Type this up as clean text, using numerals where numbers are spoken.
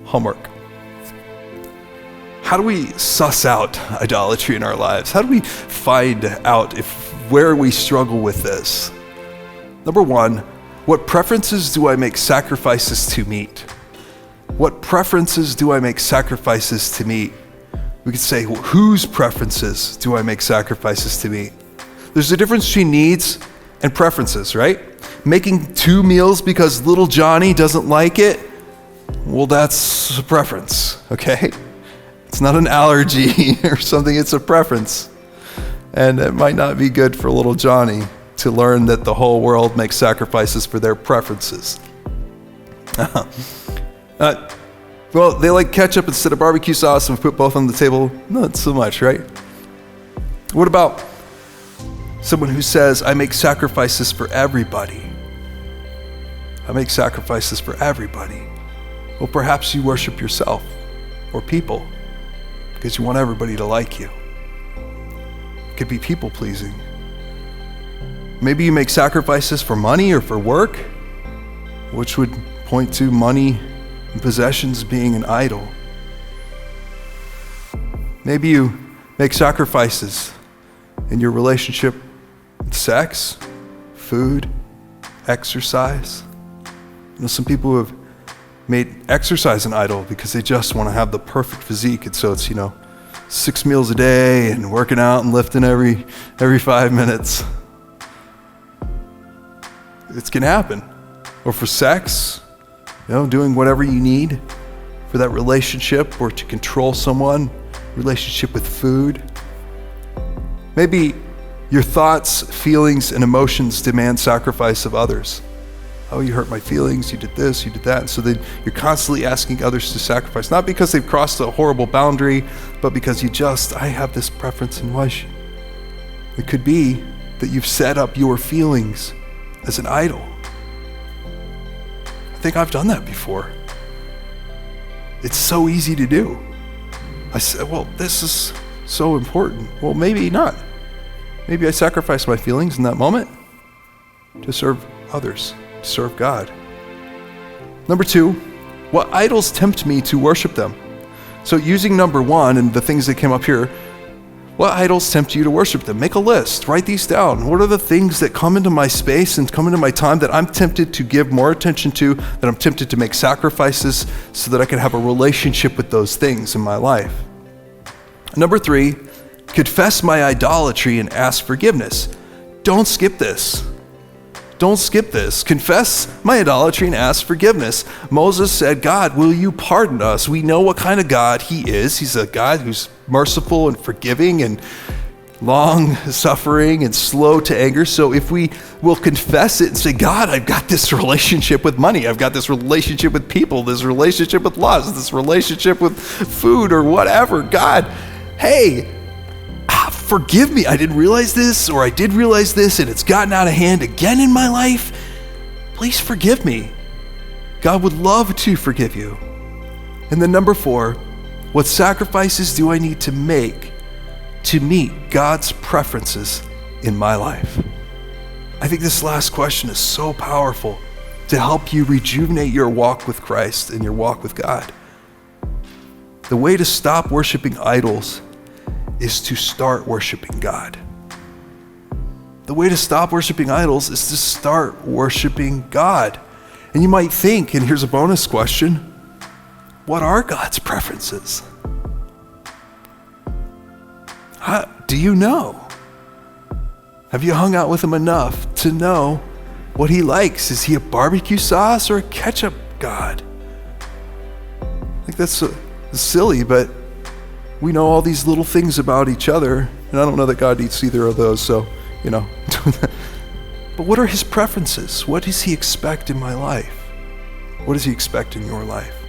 homework. How do we suss out idolatry in our lives? How do we find out where we struggle with this? Number one, what preferences do I make sacrifices to meet? What preferences do I make sacrifices to meet? We could say, whose preferences do I make sacrifices to meet? There's a difference between needs and preferences, right? Making 2 meals because little Johnny doesn't like it, well, that's a preference, okay? It's not an allergy or something, it's a preference. And it might not be good for little Johnny to learn that the whole world makes sacrifices for their preferences. Well, they like ketchup instead of barbecue sauce and we put both on the table. Not so much, right? What about someone who says, I make sacrifices for everybody? I make sacrifices for everybody. Well, perhaps you worship yourself or people because you want everybody to like you. It could be people-pleasing. Maybe you make sacrifices for money or for work, which would point to money and possessions being an idol. Maybe you make sacrifices in your relationship with sex, food, exercise. You know, some people have made exercise an idol because they just want to have the perfect physique, and so it's 6 meals a day and working out and lifting every 5 minutes. It can happen. Or for sex, doing whatever you need for that relationship or to control someone, relationship with food. Maybe your thoughts, feelings, and emotions demand sacrifice of others. Oh, you hurt my feelings, you did this, you did that. And so then you're constantly asking others to sacrifice, not because they've crossed a horrible boundary, but because I have this preference and why. It could be that you've set up your feelings as an idol. I think I've done that before. It's so easy to do. I said, well, this is so important. Well, maybe not. Maybe I sacrifice my feelings in that moment to serve others, to serve God. Number 2, what idols tempt me to worship them? So using number 1 and the things that came up here, what idols tempt you to worship them? Make a list, write these down. What are the things that come into my space and come into my time that I'm tempted to give more attention to, that I'm tempted to make sacrifices so that I can have a relationship with those things in my life? Number 3, confess my idolatry and ask forgiveness. Don't skip this. Don't skip this. Confess my idolatry and ask forgiveness. Moses said, God, will you pardon us? We know what kind of God he is. He's a God who's merciful and forgiving and long-suffering and slow to anger. So if we will confess it and say, God, I've got this relationship with money. I've got this relationship with people, this relationship with laws, this relationship with food or whatever. God, hey, forgive me. I didn't realize this, or I did realize this, and it's gotten out of hand again in my life. Please forgive me. God would love to forgive you. And then number 4, what sacrifices do I need to make to meet God's preferences in my life? I think this last question is so powerful to help you rejuvenate your walk with Christ and your walk with God. The way to stop worshiping idols is to start worshiping God. The way to stop worshiping idols is to start worshiping God. And you might think, and here's a bonus question, what are God's preferences? Do you know? Have you hung out with him enough to know what he likes? Is he a barbecue sauce or a ketchup God? I think that's silly, but we know all these little things about each other, and I don't know that God eats either of those, so, But what are his preferences? What does he expect in my life? What does he expect in your life?